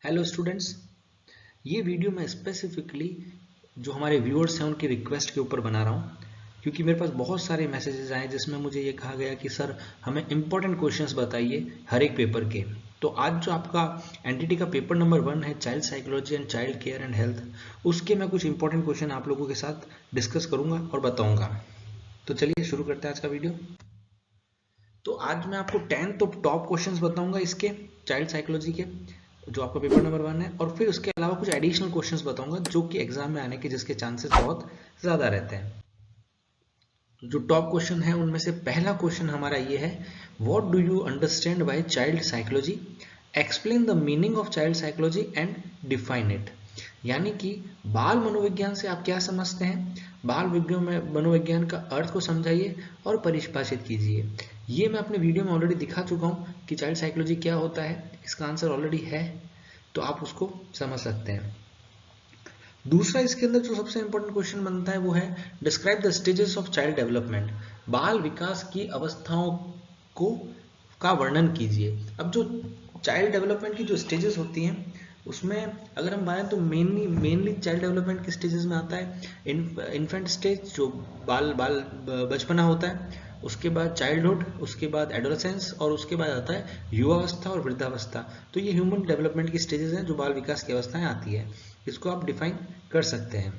Hello students, ये video मैं specifically जो हमारे व्यूअर्स हैं उनकी रिक्वेस्ट के ऊपर बना रहा हूँ, क्योंकि मेरे पास बहुत सारे मैसेजेस आए जिसमें मुझे ये कहा गया कि सर हमें इम्पोर्टेंट क्वेश्चंस बताइए हर एक पेपर के। तो आज जो आपका एनटीटी का पेपर नंबर 1 है, child psychology and child care and health, उसके मैं कुछ इंपॉर्टेंट क्वेश्चन आप लोगों के साथ डिस्कस करूंगा और बताऊंगा। तो चलिए शुरू करते हैं आज का वीडियो। तो आज मैं आपको 10 तो टॉप क्वेश्चंस बताऊंगा इसके चाइल्ड साइकोलॉजी के, जो आपका पेपर नंबर 1 है, और फिर उसके अलावा कुछ एडिशनल क्वेश्चंस बताऊंगा जो कि एग्जाम में आने के जिसके चांसेस बहुत ज़्यादा रहते हैं। तो जो टॉप क्वेश्चन है उनमें से पहला क्वेश्चन हमारा ये है, what do you understand by child psychology, explain the meaning of child psychology and define it. यानी कि बाल मनोविज्ञान से आप क्या समझते हैं, बाल मनोविज्ञान का अर्थ को समझाइए और परिभाषित कीजिए। ये मैं अपने वीडियो में ऑलरेडी दिखा चुका हूँ कि चाइल्ड साइकोलॉजी क्या होता है, इसका आंसर ऑलरेडी है, तो आप उसको समझ सकते हैं। दूसरा इसके अंदर जो सबसे इंपॉर्टेंट क्वेश्चन बनता है वो है, describe the stages of child development, बाल विकास की अवस्थाओं को का वर्णन कीजिए। अब जो चाइल्ड डेवलपमेंट की जो स्टेजेस होती हैं उसमें अगर हम बात तो मेनली चाइल्ड डेवलपमेंट के स्टेजेस में आता है इन्फेंट स्टेज, जो बाल बाल बचपना होता है, उसके बाद चाइल्डहुड, उसके बाद एडोलेसेंस, और उसके बाद आता है युवावस्था और वृद्धावस्था। तो ये ह्यूमन डेवलपमेंट की स्टेजेस हैं जो बाल विकास की अवस्थाएं आती है, इसको आप डिफाइन कर सकते हैं।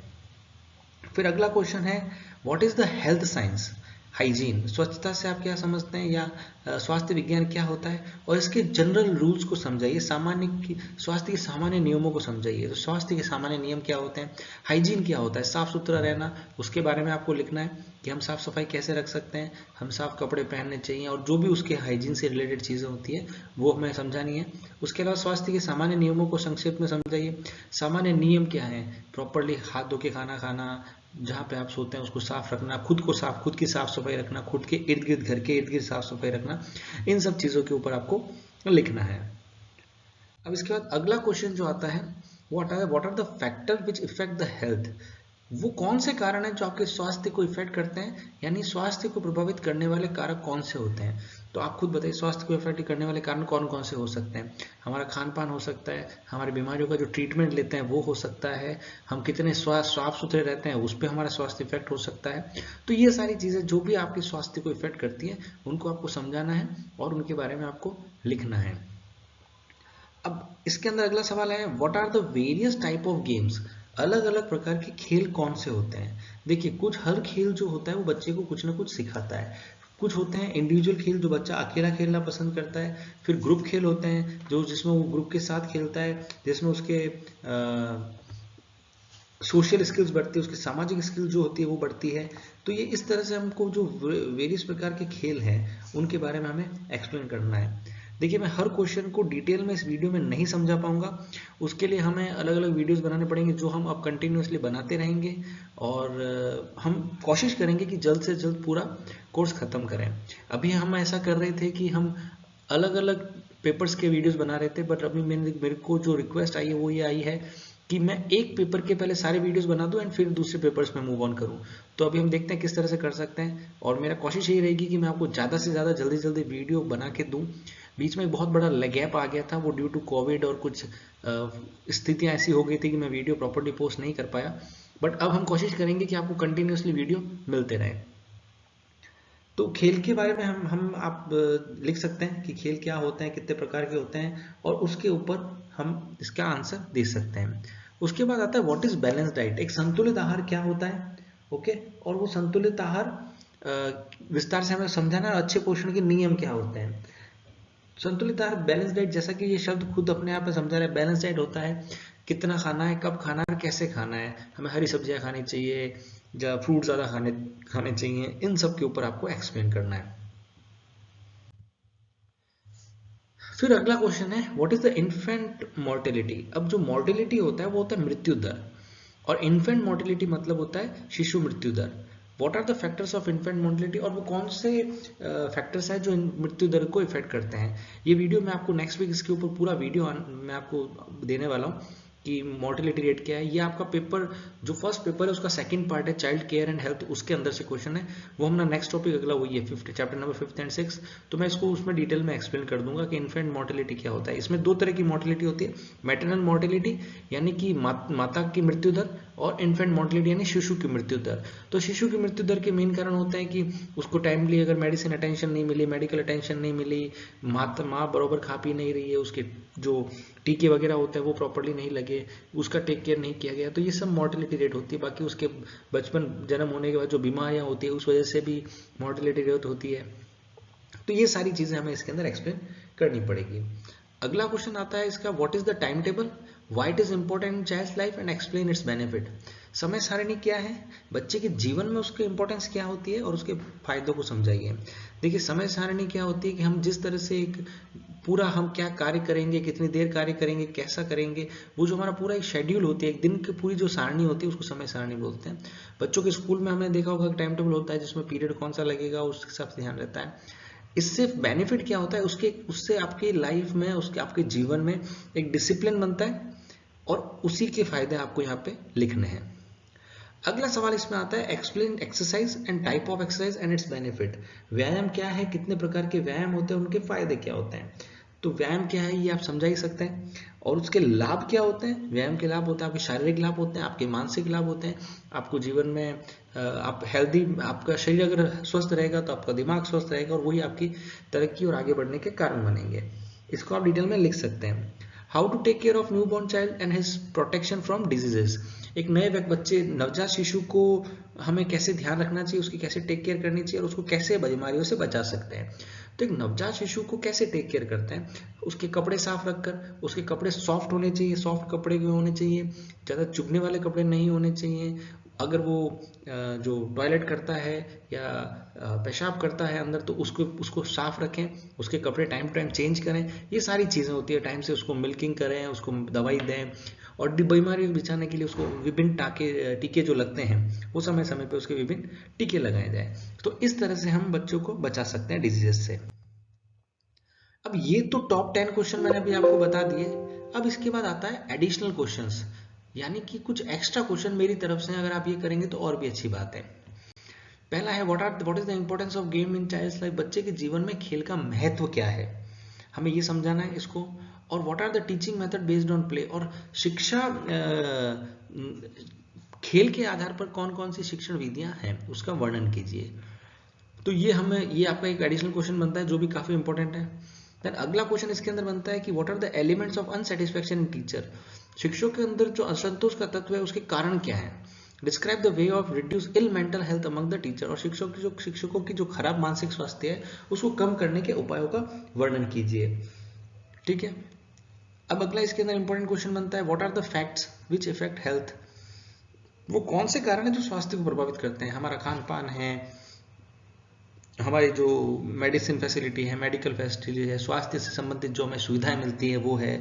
फिर अगला क्वेश्चन है, what is the health science, hygiene, स्वच्छता से आप क्या समझते हैं, या स्वास्थ्य विज्ञान क्या होता है, और इसके जनरल रूल्स को समझाइए, स्वास्थ्य के सामान्य नियमों को समझाइए। तो स्वास्थ्य के सामान्य नियम क्या होते हैं, हाइजीन क्या होता है, साफ सुथरा रहना, उसके बारे में आपको लिखना है कि हम साफ सफाई कैसे रख सकते हैं, हम साफ कपड़े पहनने चाहिए, और जो भी उसके हाइजीन से रिलेटेड चीज़ें होती है वो हमें समझानी है। उसके अलावा स्वास्थ्य के सामान्य नियमों को संक्षेप में समझाइए। सामान्य नियम क्या है, प्रॉपरली हाथ धो के खाना खाना, जहाँ पे आप सोते हैं उसको साफ रखना, खुद की साफ सफाई रखना, खुद के इर्द गिर्द, घर के इर्द गिर्द साफ सफाई रखना, इन सब चीज़ों के ऊपर आपको लिखना है। अब इसके बाद अगला क्वेश्चन जो आता है, what are the factor which effect the health, वो कौन से कारण हैं जो आपके स्वास्थ्य को इफेक्ट करते हैं, यानी स्वास्थ्य को प्रभावित करने वाले कारक कौन से होते हैं। तो आप खुद बताइए, स्वास्थ्य को इफेक्ट करने वाले कारण कौन कौन से हो सकते हैं। हमारा खान पान हो सकता है, हमारी बीमारियों का जो ट्रीटमेंट लेते हैं वो हो सकता है, हम कितने साफ सुथरे रहते हैं उस पर हमारा स्वास्थ्य इफेक्ट हो सकता है। तो ये सारी चीज़ें जो भी आपके स्वास्थ्य को इफेक्ट करती हैं उनको आपको समझाना है और उनके बारे में आपको लिखना है। अब इसके अंदर अगला सवाल है, what are the various type of games, अलग अलग प्रकार के खेल कौन से होते हैं। देखिए, हर खेल जो होता है वो बच्चे को कुछ ना कुछ सिखाता है। कुछ होते हैं इंडिविजुअल खेल जो बच्चा अकेला खेलना पसंद करता है, फिर ग्रुप खेल होते हैं जो जिसमें वो ग्रुप के साथ खेलता है, जिसमें उसके सोशल स्किल्स बढ़ती है, उसकी सामाजिक स्किल जो होती है वो बढ़ती है। तो ये इस तरह से हमको जो वेरियस प्रकार के खेल हैं उनके बारे में हमें एक्सप्लेन करना है। देखिए, मैं हर क्वेश्चन को डिटेल में इस वीडियो में नहीं समझा पाऊंगा, उसके लिए हमें अलग अलग वीडियोस बनाने पड़ेंगे जो हम अब कंटिन्यूसली बनाते रहेंगे, और हम कोशिश करेंगे कि जल्द से जल्द पूरा कोर्स ख़त्म करें। अभी हम ऐसा कर रहे थे कि हम अलग अलग पेपर्स के वीडियोस बना रहे थे, बट अभी मेरे को जो रिक्वेस्ट आई है वो ये आई है कि मैं एक पेपर के पहले सारे वीडियोस बना दूं एंड फिर दूसरे पेपर्स में मूव ऑन करूं। तो अभी हम देखते हैं किस तरह से कर सकते हैं, और मेरा कोशिश यही रहेगी कि मैं आपको ज़्यादा से ज़्यादा जल्दी जल्दी वीडियो बना के दूं। बीच में एक बहुत बड़ा गैप आ गया था, वो ड्यू टू कोविड और कुछ स्थितियाँ ऐसी हो गई थी कि मैं वीडियो प्रॉपर्ली पोस्ट नहीं कर पाया, बट अब हम कोशिश करेंगे कि आपको कंटिन्यूसली वीडियो मिलते रहे। तो खेल के बारे में हम आप लिख सकते हैं कि खेल क्या होते हैं, कितने प्रकार के होते हैं, और उसके ऊपर हम इसका आंसर दे सकते हैं। उसके बाद आता है, व्हाट इज बैलेंस डाइट, एक संतुलित आहार क्या होता है। ओके, और वो संतुलित आहार विस्तार से हमें समझाना है, अच्छे पोषण के नियम क्या होते हैं। संतुलित आहार, बैलेंस डाइट, जैसा कि ये शब्द खुद अपने आप में समझा रहा है, बैलेंस डाइट होता है कितना खाना है, कब खाना है, कैसे खाना है, हमें हरी सब्जियां खानी चाहिए या फ्रूट ज़्यादा खाने खाने चाहिए, इन सब के ऊपर आपको एक्सप्लेन करना है। फिर अगला क्वेश्चन है, what is the infant mortality. अब जो मोर्टेलिटी होता है वो होता है मृत्यु दर, और इन्फेंट मोर्टेलिटी मतलब होता है शिशु मृत्यु दर। What are the factors of infant mortality, और वो कौन से फैक्टर्स हैं जो मृत्यु दर को इफेक्ट करते हैं। ये वीडियो मैं आपको नेक्स्ट वीक इसके ऊपर पूरा वीडियो मैं आपको देने वाला हूँ कि मोर्टेलिटी रेट क्या है। ये आपका पेपर जो फर्स्ट पेपर है उसका सेकंड पार्ट है चाइल्ड केयर एंड हेल्थ, उसके अंदर से क्वेश्चन है। वो हमारा नेक्स्ट टॉपिक अगला वही है चैप्टर नंबर 5 एंड 6, तो मैं इसको उसमें डिटेल में एक्सप्लेन कर दूंगा कि इन्फेंट मोर्टेलिटी क्या होता है। इसमें दो तरह की मोर्टेलिटी होती है, मैटरनल मोर्टेलिटी यानी कि माता की मृत्यु दर, और इन्फेंट मोर्टेलिटी यानी शिशु की मृत्यु दर। तो शिशु की मृत्यु दर के मेन कारण होता है कि उसको टाइमली अगर मेडिसिन अटेंशन नहीं मिली, मेडिकल अटेंशन नहीं मिली, माँ बराबर खा पी नहीं रही है, उसके जो टीके वगैरह होते हैं वो प्रॉपर्ली नहीं लगे, उसका टेक केयर नहीं किया गया, तो ये सब मोर्टेलिटी रेट होती है। बाकी उसके बचपन जन्म होने के बाद जो बीमारियां होती है उस वजह से भी मोर्टेलिटी रेट होती है। तो ये सारी चीजें हमें इसके अंदर एक्सप्लेन करनी पड़ेगी। अगला क्वेश्चन आता है इसका, what is the time table, why it is important in child's life and explain its benefit. समय सारणी क्या है, बच्चे के जीवन में उसकी इंपॉर्टेंस क्या होती है और उसके फायदों को समझाइए। देखिए समय सारणी क्या होती है कि हम जिस तरह से एक पूरा हम क्या कार्य करेंगे, कितनी देर कार्य करेंगे, कैसा करेंगे, वो जो हमारा पूरा एक शेड्यूल होती है, एक दिन की पूरी जो सारणी होती है उसको समय सारणी बोलते हैं। बच्चों के स्कूल में हमने देखा होगा टाइम टेबल होता है जिसमें पीरियड कौन सा लगेगा उस हिसाब से ध्यान रहता है। इससे बेनिफिट क्या होता है, उससे आपकी लाइफ में, उसके आपके जीवन में एक डिसिप्लिन बनता है और उसी के फायदे आपको यहाँ पे लिखने हैं। अगला सवाल इसमें आता है, explain exercise and type of exercise and it's benefit. व्यायाम क्या है, कितने प्रकार के व्यायाम होते हैं, उनके फायदे क्या होते हैं। तो व्यायाम क्या है ये आप समझा ही सकते हैं, और उसके लाभ क्या होते हैं। व्यायाम के लाभ होते हैं आपके शारीरिक लाभ होते हैं, आपके मानसिक लाभ होते हैं, आपको जीवन में आप हेल्दी, आपका शरीर अगर स्वस्थ रहेगा तो आपका दिमाग स्वस्थ रहेगा और वही आपकी तरक्की और आगे बढ़ने के कारण बनेंगे। इसको आप डिटेल में लिख सकते हैं। How to take care of new born child and his protection from diseases. एक नए बच्चे नवजात शिशु को हमें कैसे ध्यान रखना चाहिए, उसकी कैसे टेक केयर करनी चाहिए और उसको कैसे बीमारियों से बचा सकते हैं। तो एक नवजात शिशु को कैसे टेक केयर करते हैं, उसके कपड़े साफ रखकर, उसके कपड़े सॉफ्ट होने चाहिए, सॉफ्ट कपड़े होने चाहिए, ज़्यादा चुभने वाले कपड़े नहीं होने चाहिए। अगर वो जो टॉयलेट करता है या पेशाब करता है अंदर तो उसको साफ रखें, उसके कपड़े टाइम टू टाइम चेंज करें। ये सारी चीज़ें होती है, टाइम से उसको मिल्किंग करें, उसको दवाई दें, और बीमारी बचाने के लिए उसको विभिन्न टीके जो लगते हैं वो समय समय पे उसके विभिन्न टीके लगाए जाए। तो इस तरह से हम बच्चों को बचा सकते हैं डिजीजेस से। अब ये तो टॉप 10 क्वेश्चन मैंने अभी आपको बता दिए। अब इसके बाद आता है एडिशनल क्वेश्चंस, यानी कि कुछ एक्स्ट्रा क्वेश्चन मेरी तरफ से अगर आप ये करेंगे तो और भी अच्छी बात है। पहला है what is the importance of game in child's life. बच्चे के जीवन में खेल का महत्व क्या है, हमें ये समझाना है इसको। और what are the teaching method based on play. और शिक्षा खेल के आधार पर कौन कौन सी शिक्षण विधियां हैं उसका वर्णन कीजिए। तो ये आपका एक एडिशनल क्वेश्चन बनता है जो भी काफी इंपॉर्टेंट है। देन अगला क्वेश्चन इसके अंदर बनता है कि what are the elements of unsatisfaction in teacher. शिक्षकों के अंदर जो असंतोष का तत्व है उसके कारण क्या है। Describe the way of reduce ill mental health among the teacher. और शिक्षकों की जो खराब मानसिक स्वास्थ्य है उसको कम करने के उपायों का वर्णन कीजिए। ठीक है। अब अगला इसके अंदर इंपॉर्टेंट क्वेश्चन बनता है, what are the facts which effect health. वो कौन से कारण है जो स्वास्थ्य को प्रभावित करते हैं। हमारा खान पान है, हमारी जो मेडिसिन फैसिलिटी है, मेडिकल फैसिलिटी है, स्वास्थ्य से संबंधित जो हमें सुविधाएं मिलती है वो है।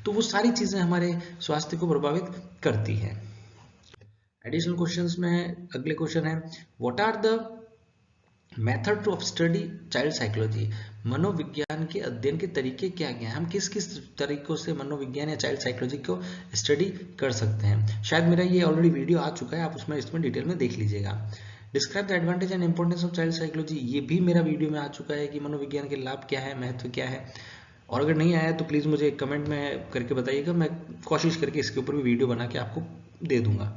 तो वो सारी चीजें हमारे स्वास्थ्य को प्रभावित करती हैं। एडिशनल क्वेश्चंस में अगले क्वेश्चन है, what are the method of study child psychology. मनोविज्ञान के अध्ययन के तरीके क्या क्या हैं, हम किस किस तरीकों से मनोविज्ञान या चाइल्ड साइकोलॉजी को स्टडी कर सकते हैं। शायद मेरा ये ऑलरेडी वीडियो आ चुका है, आप उसमें इसमें डिटेल में देख लीजिएगा। Describe the advantage and importance of child psychology. ये भी मेरा वीडियो में आ चुका है कि मनोविज्ञान के लाभ क्या है, महत्व क्या है। और अगर नहीं आया तो प्लीज़ मुझे कमेंट में करके बताइएगा, मैं कोशिश करके इसके ऊपर भी वीडियो बना के आपको दे दूंगा।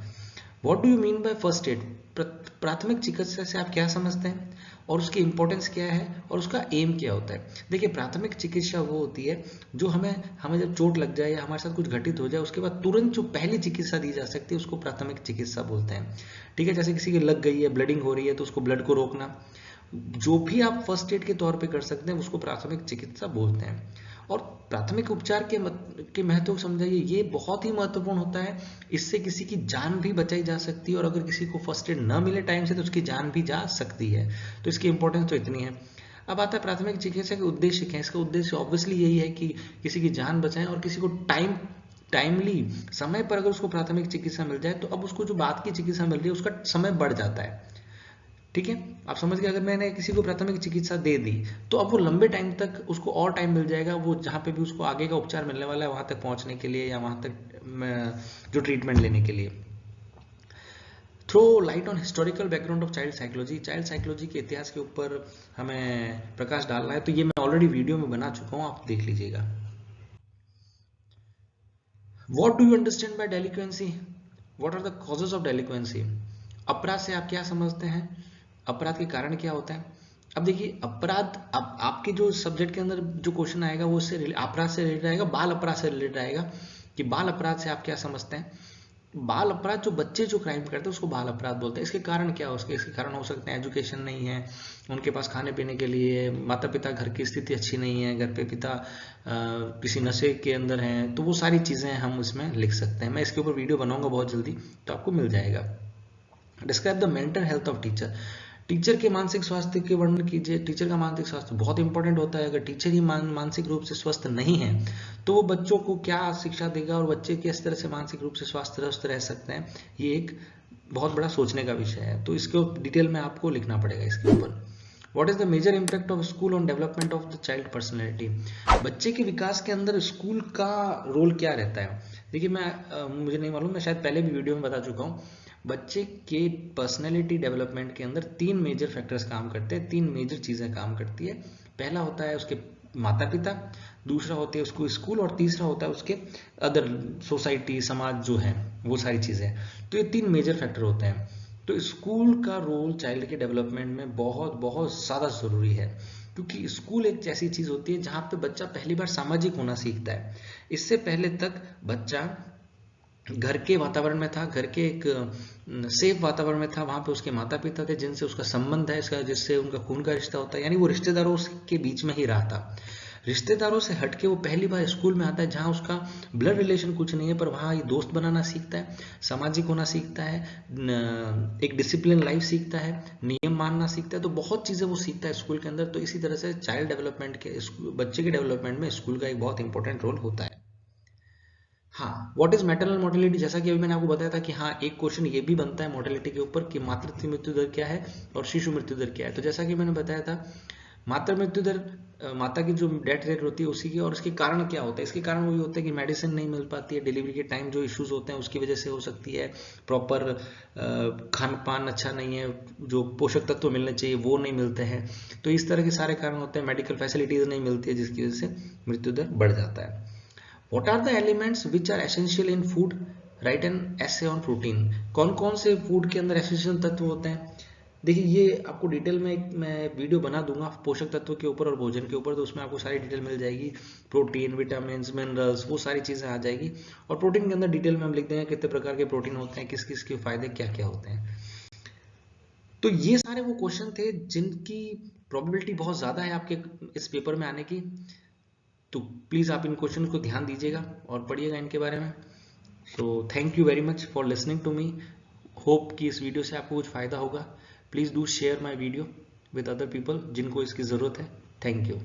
What do you mean by first aid. प्राथमिक चिकित्सा से आप क्या समझते हैं और उसकी इंपॉर्टेंस क्या है और उसका एम क्या होता है। देखिए प्राथमिक चिकित्सा वो होती है जो हमें जब चोट लग जाए या हमारे साथ कुछ घटित हो जाए उसके बाद तुरंत जो पहली चिकित्सा दी जा सकती है उसको प्राथमिक चिकित्सा बोलते हैं। ठीक है, जैसे किसी की लग गई है, ब्लडिंग हो रही है तो उसको ब्लड को रोकना, जो भी आप फर्स्ट एड के तौर पे कर सकते हैं उसको प्राथमिक चिकित्सा बोलते हैं। और प्राथमिक उपचार के महत्व को समझाइए, ये बहुत ही महत्वपूर्ण होता है। इससे किसी की जान भी बचाई जा सकती है और अगर किसी को फर्स्ट एड न मिले टाइम से तो उसकी जान भी जा सकती है। तो इसकी इंपॉर्टेंस तो इतनी है। अब आता है प्राथमिक चिकित्सा के उद्देश्य क्या है। इसका उद्देश्य ऑब्वियसली यही है कि किसी की जान बचाएं और किसी को टाइमली समय पर अगर उसको प्राथमिक चिकित्सा मिल जाए तो अब उसको जो बाद की चिकित्सा मिल रही है उसका समय बढ़ जाता है। ठीक है, आप समझ गए। अगर मैंने किसी को प्राथमिक चिकित्सा दे दी तो अब वो लंबे टाइम तक उसको और टाइम मिल जाएगा, वो जहाँ पे भी उसको आगे का उपचार मिलने वाला है वहाँ तक पहुँचने के लिए या वहाँ तक जो ट्रीटमेंट लेने के लिए। Throw light on historical background of child psychology, child psychology के इतिहास के ऊपर हमें प्रकाश डालना है। तो ये मैं ऑलरेडी वीडियो में बना चुका हूँ, आप देख लीजिएगा। What do you understand by delinquency? What are the causes of delinquency? अपराध से आप क्या समझते हैं? अपराध के कारण क्या होता है? अब देखिए, अपराध आपके जो सब्जेक्ट के अंदर जो क्वेश्चन आएगा वो उससे अपराध से रिलेटेड आएगा, बाल अपराध से रिलेटेड आएगा कि बाल अपराध से आप क्या समझते हैं। बाल अपराध, जो बच्चे जो क्राइम करते हैं उसको बाल अपराध बोलते हैं। इसके कारण क्या हो, इसके कारण हो सकते हैं एजुकेशन नहीं है उनके पास खाने पीने के लिए, माता पिता घर की स्थिति अच्छी नहीं है, घर पे पिता किसी नशे के अंदर हैं, तो वो सारी चीज़ें हम इसमें लिख सकते हैं। मैं इसके ऊपर वीडियो बनाऊंगा बहुत जल्दी, तो आपको मिल जाएगा। Describe the mental health of teacher, teacher के मानसिक स्वास्थ्य के वर्णन कीजिए। टीचर का मानसिक स्वास्थ्य बहुत इंपॉर्टेंट होता है। अगर टीचर ही मानसिक रूप से स्वस्थ नहीं है तो वो बच्चों को क्या शिक्षा देगा और बच्चे किस तरह से मानसिक रूप से स्वस्थ रह सकते हैं, ये एक बहुत बड़ा सोचने का विषय है। तो इसको डिटेल में आपको लिखना पड़ेगा इसके ऊपर। What is the major impact of school on development of the child personality? बच्चे के विकास के अंदर स्कूल का रोल क्या रहता है? देखिए, मुझे नहीं मालूम, मैं शायद पहले भी वीडियो में बता चुका हूँ। बच्चे के पर्सनैलिटी डेवलपमेंट के अंदर 3 मेजर फैक्टर्स काम करते हैं, 3 मेजर चीज़ें काम करती है। पहला होता है उसके माता पिता, दूसरा होती है उसको स्कूल, और तीसरा होता है उसके अदर सोसाइटी, समाज जो है, वो सारी चीज़ें। तो ये 3 मेजर फैक्टर होते हैं। तो स्कूल का रोल चाइल्ड के डेवलपमेंट में बहुत बहुत ज़्यादा ज़रूरी है, क्योंकि स्कूल एक ऐसी चीज़ होती है जहाँ पे बच्चा पहली बार सामाजिक होना सीखता है। इससे पहले तक बच्चा घर के वातावरण में था, घर के एक सेफ वातावरण में था, वहाँ पे उसके माता पिता थे जिनसे उसका संबंध है, इसका जिससे उनका खून का रिश्ता होता है, यानी वो रिश्तेदारों के बीच में ही रहा था। रिश्तेदारों से हटके वो पहली बार स्कूल में आता है जहाँ उसका ब्लड रिलेशन कुछ नहीं है, पर वहाँ ये दोस्त बनाना सीखता है, सामाजिक होना सीखता है, एक डिसिप्लिन लाइफ सीखता है, नियम मानना सीखता है। तो बहुत चीज़ें वो सीखता है स्कूल के अंदर। तो इसी तरह से चाइल्ड डेवलपमेंट के, बच्चे के डेवलपमेंट में स्कूल का एक बहुत इंपॉर्टेंट रोल होता है। हाँ, व्हाट इज मैटरनल मोर्टेलिटी, जैसा कि अभी मैंने आपको बताया था कि हाँ, एक क्वेश्चन ये भी बनता है मोर्टेलिटी के ऊपर कि मातृ मृत्यु दर क्या है और शिशु मृत्यु दर क्या है। तो जैसा कि मैंने बताया था, मातृ मृत्यु दर, माता की जो डेथ रेट होती है उसी की, और इसके कारण क्या होता है, इसके कारण वही होता है कि मेडिसिन नहीं मिल पाती है, डिलीवरी के टाइम जो इश्यूज होते हैं उसकी वजह से हो सकती है, प्रॉपर खान पान अच्छा नहीं है, जो पोषक तत्व मिलने चाहिए वो नहीं मिलते हैं। तो इस तरह के सारे कारण होते हैं, मेडिकल फैसिलिटीज नहीं मिलती है, जिसकी वजह से मृत्यु दर बढ़ जाता है। What are the elements which are essential in food? Write an essay on protein. कौन कौन से फूड के अंदर एसेंशियल तत्व होते हैं? देखिए, ये आपको डिटेल में मैं वीडियो बना दूंगा पोषक तत्व के ऊपर और भोजन के ऊपर, तो उसमें आपको सारी डिटेल मिल जाएगी। प्रोटीन, विटामिन, मिनरल्स, वो सारी चीज़ें आ जाएगी। और प्रोटीन के अंदर डिटेल में हम लिख देंगे कितने प्रकार के प्रोटीन होते हैं, किस किस के फायदे क्या क्या होते हैं। तो ये सारे वो क्वेश्चन थे जिनकी प्रोबेबिलिटी बहुत ज़्यादा है आपके इस पेपर में आने की। तो प्लीज़ आप इन क्वेश्चन को ध्यान दीजिएगा और पढ़िएगा इनके बारे में। So thank you very much for listening to me. Hope कि इस वीडियो से आपको कुछ फ़ायदा होगा। Please do share my video with other people जिनको इसकी ज़रूरत है। Thank you.